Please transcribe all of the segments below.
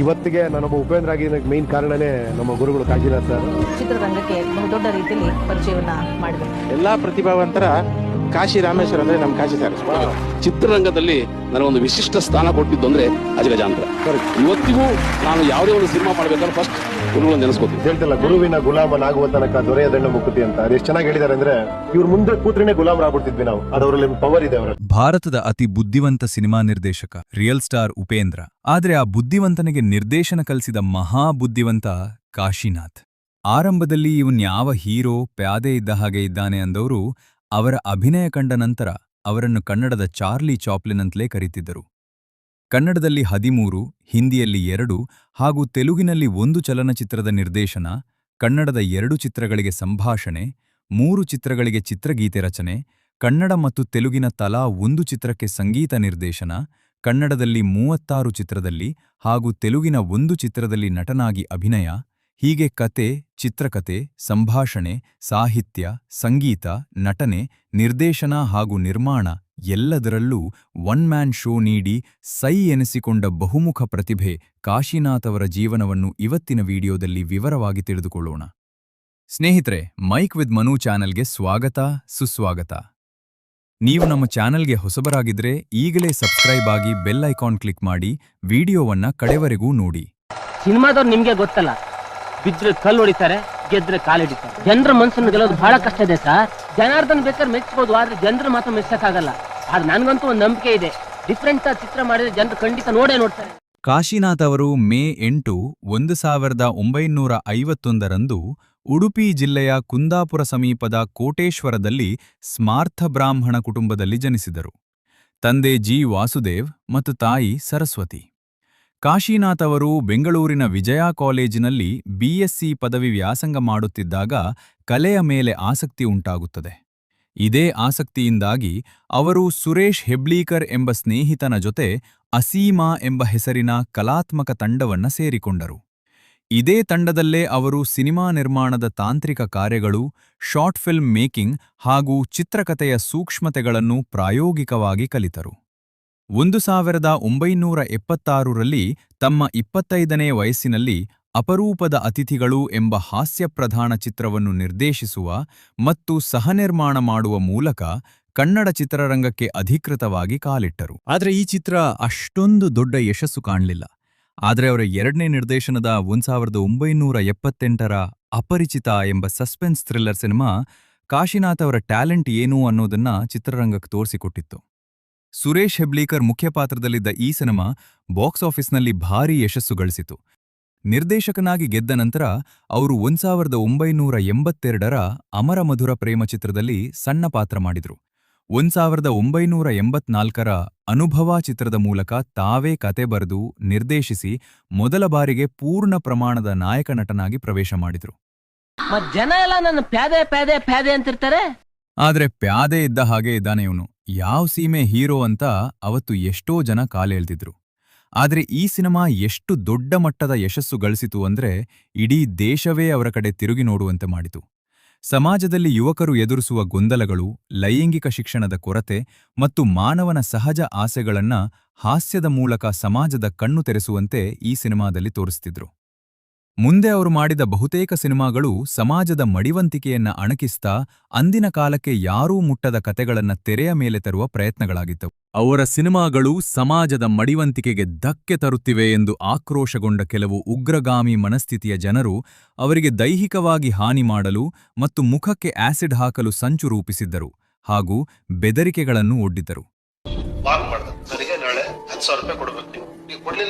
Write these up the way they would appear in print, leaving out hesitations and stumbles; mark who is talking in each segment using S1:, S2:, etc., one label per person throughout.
S1: ಇವತ್ತಿಗೆ ನಾನೊಬ್ಬ ಉಪೇಂದ್ರ ಆಗಿ ಮೇನ್ ಕಾರಣನೇ ನಮ್ಮ ಗುರುಗಳು ಕಾಶಿನಾಥ್ ಸರ್.
S2: ಚಿತ್ರರಂಗಕ್ಕೆ ಬಹುದೊಡ್ಡ ರೀತಿಯಲ್ಲಿ ಪರಿಚಯವನ್ನ ಮಾಡಿದರು.
S3: ಎಲ್ಲಾ ಪ್ರತಿಭಾವಂತರ ಕಾಶಿ ರಾಮೇಶ್ವರ ಅಂದ್ರೆ ನಮ್ಮ ಕಾಶಿ ಸರ್.
S4: ಚಿತ್ರರಂಗದಲ್ಲಿ ನನಗೊಂದು ವಿಶಿಷ್ಟ ಸ್ಥಾನ ಕೊಟ್ಟಿದ್ದು ಅಂದ್ರೆ ಅಜಗಜಾಂತರ. ಇವತ್ತಿಗೂ ನಾನು ಯಾವುದೇ ಒಂದು ಸಿನಿಮಾ ಮಾಡ್ಬೇಕಾದ್ರೆ ಫಸ್ಟ್ ಗುರುಗಳನ್ನು ನೆನೆಸ್ಕೋತೀನಿ.
S1: ಹೇಳ್ತಲ್ಲ, ಗುರುವಿನ ಗುಲಾಮನಾಗುವ ತನಕ ದೊರೆಯ ದಂಡ ಮುಕ್ಕುತಿ ಅಂತ. ಅದೆಷ್ಟು ಚೆನ್ನಾಗಿ ಹೇಳಿದ್ದಾರೆ ಅಂದ್ರೆ, ಇವ್ರ ಮುಂದೆ ಕೂತ್ರೇನೆ ಗುಲಾಮರಾಗ್ಬಿಡ್ತಿದ್ವಿ ನಾವು. ಅದರಲ್ಲಿ ಪವರ್ ಇದೆ ಅವರ.
S5: ಭಾರತದ ಅತಿ ಬುದ್ಧಿವಂತ ಸಿನಿಮಾ ನಿರ್ದೇಶಕ ರಿಯಲ್ ಸ್ಟಾರ್ ಉಪೇಂದ್ರ. ಆದ್ರೆ ಆ ಬುದ್ಧಿವಂತನಿಗೆ ನಿರ್ದೇಶನ ಕಲಿಸಿದ ಮಹಾ ಬುದ್ಧಿವಂತ ಕಾಶಿನಾಥ್. ಆರಂಭದಲ್ಲಿ ಇವನ್ಯಾವ ಹೀರೋ ಪ್ಯಾದೆ ಇದ್ದ ಹಾಗೆ ಇದ್ದಾನೆ ಅಂದವರು ಅವರ ಅಭಿನಯ ಕಂಡ ನಂತರ ಅವರನ್ನು ಕನ್ನಡದ ಚಾರ್ಲಿ ಚಾಪ್ಲಿನ್ ಅಂತಲೇ ಕರೀತಿದ್ದರು. ಕನ್ನಡದಲ್ಲಿ 13, ಹಿಂದಿಯಲ್ಲಿ 2 ಹಾಗೂ ತೆಲುಗಿನಲ್ಲಿ 1 ಚಲನಚಿತ್ರದ ನಿರ್ದೇಶನ, ಕನ್ನಡದ 2 ಚಿತ್ರಗಳಿಗೆ ಸಂಭಾಷಣೆ, 3 ಚಿತ್ರಗಳಿಗೆ ಚಿತ್ರಗೀತೆ ರಚನೆ, ಕನ್ನಡ ಮತ್ತು ತೆಲುಗಿನ ತಲಾ 1 ಚಿತ್ರಕ್ಕೆ ಸಂಗೀತ ನಿರ್ದೇಶನ, ಕನ್ನಡದಲ್ಲಿ 36 ಚಿತ್ರದಲ್ಲಿ ಹಾಗೂ ತೆಲುಗಿನ 1 ಚಿತ್ರದಲ್ಲಿ ನಟನಾಗಿ ಅಭಿನಯ, ಹೀಗೆ ಕತೆ, ಚಿತ್ರಕತೆ, ಸಂಭಾಷಣೆ, ಸಾಹಿತ್ಯ, ಸಂಗೀತ, ನಟನೆ, ನಿರ್ದೇಶನ ಹಾಗೂ ನಿರ್ಮಾಣ ಎಲ್ಲದರಲ್ಲೂ ಒನ್ ಮ್ಯಾನ್ ಶೋ ನೀಡಿ ಸೈ ಎನಿಸಿಕೊಂಡ ಬಹುಮುಖ ಪ್ರತಿಭೆ ಕಾಶಿನಾಥ್ ಅವರ ಜೀವನವನ್ನು ಇವತ್ತಿನ ವಿಡಿಯೋದಲ್ಲಿ ವಿವರವಾಗಿ ತಿಳಿದುಕೊಳ್ಳೋಣ. ಸ್ನೇಹಿತರೆ, ಮೈಕ್ ವಿತ್ ಮನು ಚಾನೆಲ್ಗೆ ಸ್ವಾಗತ, ಸುಸ್ವಾಗತ. ನೀವು ನಮ್ಮ ಚಾನೆಲ್ಗೆ ಹೊಸಬರಾಗಿದ್ರೆ ಈಗಲೇ ಸಬ್ಸ್ಕ್ರೈಬ್ ಆಗಿ ಬೆಲ್ ಐಕಾನ್ ಕ್ಲಿಕ್ ಮಾಡಿ ವಿಡಿಯೋವನ್ನ ಕಡೆವರೆಗೂ ನೋಡಿ.
S6: ಸಿನಿಮಾದವ್ರು ನಿಮ್ಗೆ ಗೊತ್ತಲ್ಲ, ಬಿದ್ರೆ ಕಲ್ಲು ಹೊಡಿತಾರೆ, ಗೆದ್ರೆ ಕಾಲಿಡಿತಾರೆ. ಜನರ ಮನಸ್ಸನ್ನು ಗೆಲ್ಲೋದು ಬಹಳ ಕಷ್ಟ ಇದೆ ಸರ್. ಜನಾರ್ದನ್ ಬೇಕಾದ್ರೆ ಮೆಚ್ಚಬಹುದು, ಆದ್ರೆ ಜನರು ಮಾತ್ರ ಮೆಚ್ಚಕ್ಕಾಗಲ್ಲ. ಆದ್ರೆ ನನ್ಗಂತೂ ಒಂದು ನಂಬಿಕೆ ಇದೆ, ಡಿಫ್ರೆಂಟ್ ಚಿತ್ರ ಮಾಡಿದ್ರೆ ಜನರು ಖಂಡಿತ ನೋಡ್ತಾರೆ.
S5: ಕಾಶಿನಾಥ್ ಅವರು ಮೇ 8, 1951 ಉಡುಪಿ ಜಿಲ್ಲೆಯ ಕುಂದಾಪುರ ಸಮೀಪದ ಕೋಟೇಶ್ವರದಲ್ಲಿ ಸ್ಮಾರ್ಥ ಬ್ರಾಹ್ಮಣ ಕುಟುಂಬದಲ್ಲಿ ಜನಿಸಿದರು. ತಂದೆ ಜಿ ವಾಸುದೇವ್ ಮತ್ತು ತಾಯಿ ಸರಸ್ವತಿ. ಕಾಶಿನಾಥ್ ಅವರು ಬೆಂಗಳೂರಿನ ವಿಜಯ ಕಾಲೇಜಿನಲ್ಲಿ ಬಿಎಸ್ಸಿ ಪದವಿ ವ್ಯಾಸಂಗ ಮಾಡುತ್ತಿದ್ದಾಗ ಕಲೆಯ ಮೇಲೆ ಆಸಕ್ತಿ ಉಂಟಾಗುತ್ತದೆ. ಇದೇ ಆಸಕ್ತಿಯಿಂದಾಗಿ ಅವರು ಸುರೇಶ್ ಹೆಬ್ಳೀಕರ್ ಎಂಬ ಸ್ನೇಹಿತನ ಜೊತೆ ಅಸೀಮಾ ಎಂಬ ಹೆಸರಿನ ಕಲಾತ್ಮಕ ತಂಡವನ್ನ ಸೇರಿಕೊಂಡರು. ಇದೇ ತಂಡದಲ್ಲೇ ಅವರು ಸಿನಿಮಾ ನಿರ್ಮಾಣದ ತಾಂತ್ರಿಕ ಕಾರ್ಯಗಳು, ಶಾರ್ಟ್ ಫಿಲ್ಮ್ ಮೇಕಿಂಗ್ ಹಾಗೂ ಚಿತ್ರಕಥೆಯ ಸೂಕ್ಷ್ಮತೆಗಳನ್ನು ಪ್ರಾಯೋಗಿಕವಾಗಿ ಕಲಿತರು. 1976ರಲ್ಲಿ ತಮ್ಮ 25ನೇ ವಯಸ್ಸಿನಲ್ಲಿ ಅಪರೂಪದ ಅತಿಥಿಗಳು ಎಂಬ ಹಾಸ್ಯಪ್ರಧಾನ ಚಿತ್ರವನ್ನು ನಿರ್ದೇಶಿಸುವ ಮತ್ತು ಸಹನಿರ್ಮಾಣ ಮಾಡುವ ಮೂಲಕ ಕನ್ನಡ ಚಿತ್ರರಂಗಕ್ಕೆ ಅಧಿಕೃತವಾಗಿ ಕಾಲಿಟ್ಟರು. ಆದರೆ ಈ ಚಿತ್ರ ಅಷ್ಟೊಂದು ದೊಡ್ಡ ಯಶಸ್ಸು ಕಾಣಲಿಲ್ಲ. ಆದರೆ ಅವರ 2ನೇ ನಿರ್ದೇಶನದ 1978ರ ಅಪರಿಚಿತ ಎಂಬ ಸಸ್ಪೆನ್ಸ್ ಥ್ರಿಲ್ಲರ್ ಸಿನಿಮಾ ಕಾಶಿನಾಥ್ ಅವರ ಟ್ಯಾಲೆಂಟ್ ಏನು ಅನ್ನೋದನ್ನ ಚಿತ್ರರಂಗಕ್ಕೆ ತೋರಿಸಿಕೊಟ್ಟಿತ್ತು. ಸುರೇಶ್ ಹೆಬ್ಳೀಕರ್ ಮುಖ್ಯಪಾತ್ರದಲ್ಲಿದ್ದ ಈ ಸಿನಿಮಾ ಬಾಕ್ಸ್ ಆಫೀಸ್ನಲ್ಲಿ ಭಾರೀ ಯಶಸ್ಸು ಗಳಿಸಿತು. ನಿರ್ದೇಶಕನಾಗಿ ಗೆದ್ದ ನಂತರ ಅವರು 1982ರ ಅಮರ ಮಧುರ ಪ್ರೇಮ ಚಿತ್ರದಲ್ಲಿ ಸಣ್ಣ ಪಾತ್ರ ಮಾಡಿದರು. 1984ರ ಅನುಭವ ಚಿತ್ರದ ಮೂಲಕ ತಾವೇ ಕತೆ ಬರೆದು ನಿರ್ದೇಶಿಸಿ ಮೊದಲ ಬಾರಿಗೆ ಪೂರ್ಣ ಪ್ರಮಾಣದ ನಾಯಕ ನಟನಾಗಿ ಪ್ರವೇಶ ಮಾಡಿದರು.
S6: ಜನ ಎಲ್ಲ ನನ್ನ ಪ್ಯಾದೆ ಪ್ಯಾದೆ ಪ್ಯಾದೆ ಅಂತಿರ್ತಾರೆ.
S5: ಆದ್ರೆ ಪ್ಯಾದೆ ಇದ್ದ ಹಾಗೆ ಇದ್ದಾನೆ ಇವನು, ಯಾವ ಸೀಮೆ ಹೀರೋ ಅಂತ ಅವತ್ತು ಎಷ್ಟೋ ಜನ ಕಾಲೆಳೆದಿದ್ರು. ಆದ್ರೆ ಈ ಸಿನಿಮಾ ಎಷ್ಟು ದೊಡ್ಡ ಮಟ್ಟದ ಯಶಸ್ಸು ಗಳಿಸಿತು ಅಂದ್ರೆ ಇಡೀ ದೇಶವೇ ಅವರ ಕಡೆ ತಿರುಗಿ ನೋಡುವಂತೆ ಮಾಡಿತು. ಸಮಾಜದಲ್ಲಿ ಯುವಕರು ಎದುರಿಸುವ ಗೊಂದಲಗಳು, ಲೈಂಗಿಕ ಶಿಕ್ಷಣದ ಕೊರತೆ ಮತ್ತು ಮಾನವನ ಸಹಜ ಆಸೆಗಳನ್ನ ಹಾಸ್ಯದ ಮೂಲಕ ಸಮಾಜದ ಕಣ್ಣು ತೆರೆಸುವಂತೆ ಈ ಸಿನಿಮಾದಲ್ಲಿ ತೋರಿಸ್ತಿದ್ರು. ಮುಂದೆ ಅವರು ಮಾಡಿದ ಬಹುತೇಕ ಸಿನಿಮಾಗಳು ಸಮಾಜದ ಮಡಿವಂತಿಕೆಯನ್ನ ಅಣಕಿಸ್ತಾ ಅಂದಿನ ಕಾಲಕ್ಕೆ ಯಾರೂ ಮುಟ್ಟದ ಕತೆಗಳನ್ನ ತೆರೆಯ ಮೇಲೆ ತರುವ ಪ್ರಯತ್ನಗಳಾಗಿದ್ದವು. ಅವರ ಸಿನಿಮಾಗಳು ಸಮಾಜದ ಮಡಿವಂತಿಕೆಗೆ ಧಕ್ಕೆ ತರುತ್ತಿವೆ ಎಂದು ಆಕ್ರೋಶಗೊಂಡ ಕೆಲವು ಉಗ್ರಗಾಮಿ ಮನಸ್ಥಿತಿಯ ಜನರು ಅವರಿಗೆ ದೈಹಿಕವಾಗಿ ಹಾನಿ ಮಾಡಲು ಮತ್ತು ಮುಖಕ್ಕೆ ಆಸಿಡ್ ಹಾಕಲು ಸಂಚು ರೂಪಿಸಿದ್ದರು ಹಾಗೂ ಬೆದರಿಕೆಗಳನ್ನು ಒಡ್ಡಿದ್ದರು.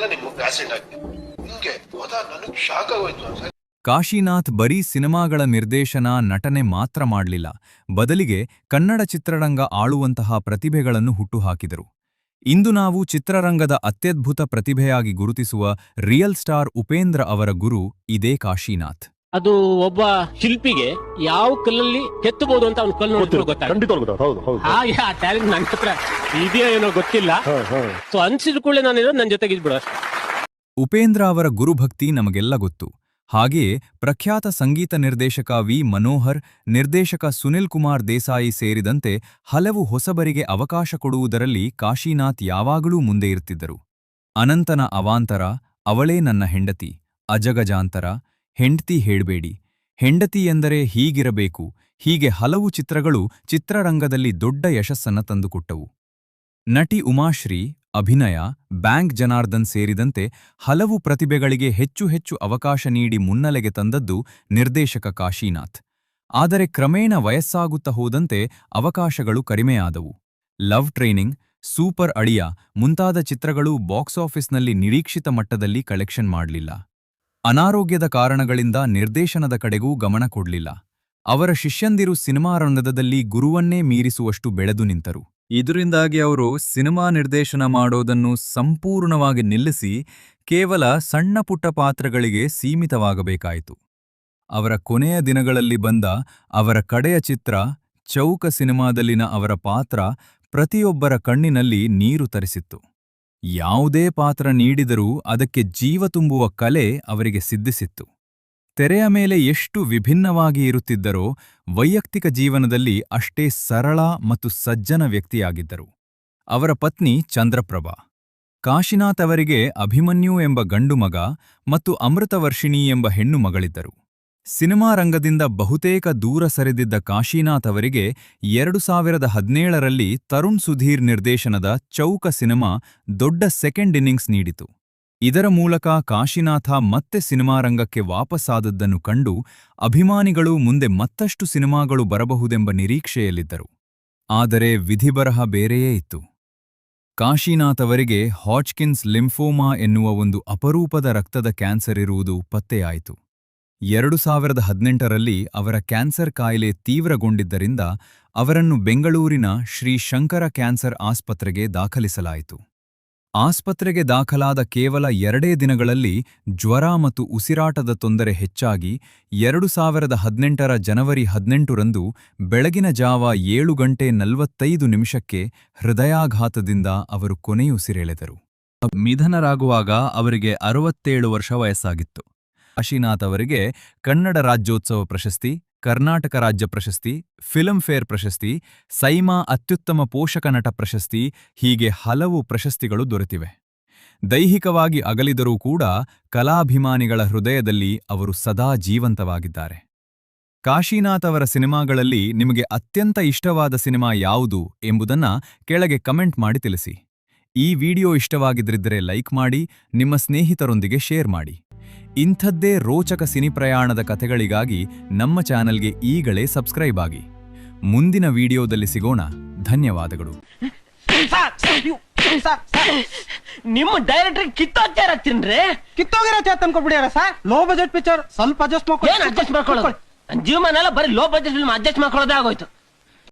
S5: ಕಾಶಿನಾಥ್ ಬರೀ ಸಿನಿಮಾಗಳ ನಿರ್ದೇಶನ, ನಟನೆ ಮಾತ್ರ ಮಾಡಲಿಲ್ಲ, ಬದಲಿಗೆ ಕನ್ನಡ ಚಿತ್ರರಂಗ ಆಳುವಂತಹ ಪ್ರತಿಭೆಗಳನ್ನು ಹುಟ್ಟುಹಾಕಿದರು. ಇಂದು ನಾವು ಚಿತ್ರರಂಗದ ಅತ್ಯದ್ಭುತ ಪ್ರತಿಭೆಯಾಗಿ ಗುರುತಿಸುವ ರಿಯಲ್ ಸ್ಟಾರ್ ಉಪೇಂದ್ರ ಅವರ ಗುರು ಇದೇ ಕಾಶಿನಾಥ್.
S6: ಅದು ಒಬ್ಬ ಶಿಲ್ಪಿಗೆ ಯಾವ ಕಲ್ಲಲ್ಲಿ ಕೆತ್ತಬಹುದು ಅಂತ ಅವ್ನು ಕಲ್ಲು ನೋಡಿದ್ರು ಗೊತ್ತಾಗುತ್ತೆ. ಹಾಗೆ ಆ ಟ್ಯಾಲೆಂಟ್ ನನ್ನ ಹತ್ರ ಇದೆಯೋ ಏನೋ ಗೊತ್ತಿಲ್ಲ. ಸೊ ಅನ್ಸಿದ ಕೂಡಲೇ ನಾನಿರೋ ನನ್ನ ಜೊತೆಗೆ ಇದ್ಬಿಡು.
S5: ಉಪೇಂದ್ರ ಅವರ ಗುರುಭಕ್ತಿ ನಮಗೆಲ್ಲ ಗೊತ್ತು. ಹಾಗೆಯೇ ಪ್ರಖ್ಯಾತ ಸಂಗೀತ ನಿರ್ದೇಶಕ ವಿ ಮನೋಹರ್, ನಿರ್ದೇಶಕ ಸುನಿಲ್ ಕುಮಾರ್ ದೇಸಾಯಿ ಸೇರಿದಂತೆ ಹಲವು ಹೊಸಬರಿಗೆ ಅವಕಾಶ ಕೊಡುವುದರಲ್ಲಿ ಕಾಶಿನಾಥ್ ಯಾವಾಗಲೂ ಮುಂದೆ ಇರ್ತಿದ್ದರು. ಅನಂತನ ಅವಾಂತರ, ಅವಳೇ ನನ್ನ ಹೆಂಡತಿ, ಅಜಗಜಾಂತರ, ಹೆಂಡ್ತಿ ಹೇಳ್ಬೇಡಿ, ಹೆಂಡತಿ ಎಂದರೆ ಹೀಗಿರಬೇಕು, ಹೀಗೆ ಹಲವು ಚಿತ್ರಗಳು ಚಿತ್ರರಂಗದಲ್ಲಿ ದೊಡ್ಡ ಯಶಸ್ಸನ್ನ ತಂದುಕೊಟ್ಟವು. ನಟಿ ಉಮಾಶ್ರೀ, ಅಭಿನಯ, ಬ್ಯಾಂಕ್ ಜನಾರ್ದನ್ ಸೇರಿದಂತೆ ಹಲವು ಪ್ರತಿಭೆಗಳಿಗೆ ಹೆಚ್ಚು ಹೆಚ್ಚು ಅವಕಾಶ ನೀಡಿ ಮುನ್ನೆಲೆಗೆ ತಂದದ್ದು ನಿರ್ದೇಶಕ ಕಾಶಿನಾಥ್. ಆದರೆ ಕ್ರಮೇಣ ವಯಸ್ಸಾಗುತ್ತಾ ಹೋದಂತೆ ಅವಕಾಶಗಳು ಕಡಿಮೆಯಾದವು. ಲವ್ ಟ್ರೈನಿಂಗ್, ಸೂಪರ್ ಅಳಿಯ ಮುಂತಾದ ಚಿತ್ರಗಳು ಬಾಕ್ಸ್ ಆಫೀಸ್ನಲ್ಲಿ ನಿರೀಕ್ಷಿತ ಮಟ್ಟದಲ್ಲಿ ಕಲೆಕ್ಷನ್ ಮಾಡಲಿಲ್ಲ. ಅನಾರೋಗ್ಯದ ಕಾರಣಗಳಿಂದ ನಿರ್ದೇಶನದ ಕಡೆಗೂ ಗಮನ ಕೊಡಲಿಲ್ಲ. ಅವರ ಶಿಷ್ಯಂದಿರು ಸಿನಿಮಾ ರಂಗದಲ್ಲಿ ಗುರುವನ್ನೇ ಮೀರಿಸುವಷ್ಟು ಬೆಳೆದು ನಿಂತರು. ಇದರಿಂದಾಗಿ ಅವರು ಸಿನಿಮಾ ನಿರ್ದೇಶನ ಮಾಡೋದನ್ನು ಸಂಪೂರ್ಣವಾಗಿ ನಿಲ್ಲಿಸಿ ಕೇವಲ ಸಣ್ಣಪುಟ್ಟ ಪಾತ್ರಗಳಿಗೆ ಸೀಮಿತವಾಗಬೇಕಾಯಿತು. ಅವರ ಕೊನೆಯ ದಿನಗಳಲ್ಲಿ ಬಂದ ಅವರ ಕಡೆಯ ಚಿತ್ರ ಚೌಕ ಸಿನಿಮಾದಲ್ಲಿನ ಅವರ ಪಾತ್ರ ಪ್ರತಿಯೊಬ್ಬರ ಕಣ್ಣಿನಲ್ಲಿ ನೀರು ತರಿಸಿತ್ತು. ಯಾವುದೇ ಪಾತ್ರ ನೀಡಿದರೂ ಅದಕ್ಕೆ ಜೀವ ತುಂಬುವ ಕಲೆ ಅವರಿಗೆ ಸಿದ್ಧಿಸಿತ್ತು. ತೆರೆಯ ಮೇಲೆ ಎಷ್ಟು ವಿಭಿನ್ನವಾಗಿ ಇರುತ್ತಿದ್ದರೋ ವೈಯಕ್ತಿಕ ಜೀವನದಲ್ಲಿ ಅಷ್ಟೇ ಸರಳ ಮತ್ತು ಸಜ್ಜನ ವ್ಯಕ್ತಿಯಾಗಿದ್ದರು. ಅವರ ಪತ್ನಿ ಚಂದ್ರಪ್ರಭಾ. ಕಾಶಿನಾಥ್ ಅವರಿಗೆ ಅಭಿಮನ್ಯು ಎಂಬ ಗಂಡು ಮಗ ಮತ್ತು ಅಮೃತವರ್ಷಿಣಿ ಎಂಬ ಹೆಣ್ಣು ಮಗಳಿದ್ದರು. ಸಿನಿಮಾ ರಂಗದಿಂದ ಬಹುತೇಕ ದೂರ ಸರಿದಿದ್ದ ಕಾಶಿನಾಥ್ ಅವರಿಗೆ 2017ರಲ್ಲಿ ತರುಣ್ ಸುಧೀರ್ ನಿರ್ದೇಶನದ ಚೌಕ ಸಿನಿಮಾ ದೊಡ್ಡ ಸೆಕೆಂಡ್ ಇನ್ನಿಂಗ್ಸ್ ನೀಡಿತು. ಇದರ ಮೂಲಕ ಕಾಶಿನಾಥ ಮತ್ತೆ ಸಿನಿಮಾ ರಂಗಕ್ಕೆ ವಾಪಸ್ಸಾದದ್ದನ್ನು ಕಂಡು ಅಭಿಮಾನಿಗಳು ಮುಂದೆ ಮತ್ತಷ್ಟು ಸಿನಿಮಾಗಳು ಬರಬಹುದೆಂಬ ನಿರೀಕ್ಷೆಯಲ್ಲಿದ್ದರು. ಆದರೆ ವಿಧಿಬರಹ ಬೇರೆಯೇ ಇತ್ತು. ಕಾಶಿನಾಥ್ ಅವರಿಗೆ ಹಾಜ್ಕಿನ್ಸ್ ಲಿಂಫೋಮಾ ಎನ್ನುವ ಒಂದು ಅಪರೂಪದ ರಕ್ತದ ಕ್ಯಾನ್ಸರ್ ಇರುವುದು ಪತ್ತೆಯಾಯಿತು. 2018ರಲ್ಲಿ ಅವರ ಕ್ಯಾನ್ಸರ್ ಕಾಯಿಲೆ ತೀವ್ರಗೊಂಡಿದ್ದರಿಂದ ಅವರನ್ನು ಬೆಂಗಳೂರಿನ ಶ್ರೀ ಶಂಕರ ಕ್ಯಾನ್ಸರ್ ಆಸ್ಪತ್ರೆಗೆ ದಾಖಲಿಸಲಾಯಿತು. ಆಸ್ಪತ್ರೆಗೆ ದಾಖಲಾದ ಕೇವಲ 2 ದಿನಗಳಲ್ಲಿ ಜ್ವರ ಮತ್ತು ಉಸಿರಾಟದ ತೊಂದರೆ ಹೆಚ್ಚಾಗಿ 2018ರ ಜನವರಿ 18ರಂದು ಬೆಳಗಿನ ಜಾವ 7:45 ಹೃದಯಾಘಾತದಿಂದ ಅವರು ಕೊನೆಯುಸಿರೆಳೆದರು. ನಿಧನರಾಗುವಾಗ ಅವರಿಗೆ 67 ವರ್ಷ ವಯಸ್ಸಾಗಿತ್ತು. ಕಾಶಿನಾಥ್ ಅವರಿಗೆ ಕನ್ನಡ ರಾಜ್ಯೋತ್ಸವ ಪ್ರಶಸ್ತಿ, ಕರ್ನಾಟಕ ರಾಜ್ಯ ಪ್ರಶಸ್ತಿ, ಫಿಲ್ಮ್ ಫೇರ್ ಪ್ರಶಸ್ತಿ, ಸೈಮಾ ಅತ್ಯುತ್ತಮ ಪೋಷಕ ನಟ ಪ್ರಶಸ್ತಿ ಹೀಗೆ ಹಲವು ಪ್ರಶಸ್ತಿಗಳು ದೊರೆತಿವೆ. ದೈಹಿಕವಾಗಿ ಅಗಲಿದರೂ ಕೂಡ ಕಲಾಭಿಮಾನಿಗಳ ಹೃದಯದಲ್ಲಿ ಅವರು ಸದಾ ಜೀವಂತವಾಗಿದ್ದಾರೆ. ಕಾಶಿನಾಥ್ ಅವರ ಸಿನಿಮಾಗಳಲ್ಲಿ ನಿಮಗೆ ಅತ್ಯಂತ ಇಷ್ಟವಾದ ಸಿನಿಮಾ ಯಾವುದು ಎಂಬುದನ್ನ ಕೆಳಗೆ ಕಮೆಂಟ್ ಮಾಡಿ ತಿಳಿಸಿ. ಈ ವಿಡಿಯೋ ಇಷ್ಟವಾಗಿದ್ದರೆ ಲೈಕ್ ಮಾಡಿ, ನಿಮ್ಮ ಸ್ನೇಹಿತರೊಂದಿಗೆ ಶೇರ್ ಮಾಡಿ. ಇಂಥದ್ದೇ ರೋಚಕ ಸಿನಿ ಪ್ರಯಾಣದ ಕಥೆಗಳಿಗಾಗಿ ನಮ್ಮ ಚಾನೆಲ್ಗೆ ಈಗಲೇ ಸಬ್ಸ್ಕ್ರೈಬ್ ಆಗಿ. ಮುಂದಿನ ವಿಡಿಯೋದಲ್ಲಿ ಸಿಗೋಣ. ಧನ್ಯವಾದಗಳು.
S6: ನಿಮ್ಮ ಡೈರೆಕ್ಟರ್ ಕಿತ್ತೋಗ್ತಾರತ್ತೀನ್ರಿ.
S3: ಕಿತ್ತೋಗಿರತ್ತೆ ತಂದ್ಕೊಬಿಡ್ಯಾರ ಸರ್. ಲೋ ಬಜೆಟ್ ಪಿಕ್ಚರ್, ಸ್ವಲ್ಪ ಅಡ್ಜಸ್ಟ್
S6: ಮಾಡ್ಕೊಳ್ಳೋದು. ಜೀವಮಾನ ಎಲ್ಲ ಬರೀ ಲೋ ಬಜೆಟ್ ಫಿಲ್ಮ್ ಅಡ್ಜಸ್ಟ್ ಮಾಡ್ಕೊಳ್ಳೋದೇ ಆಗೋಯ್ತು.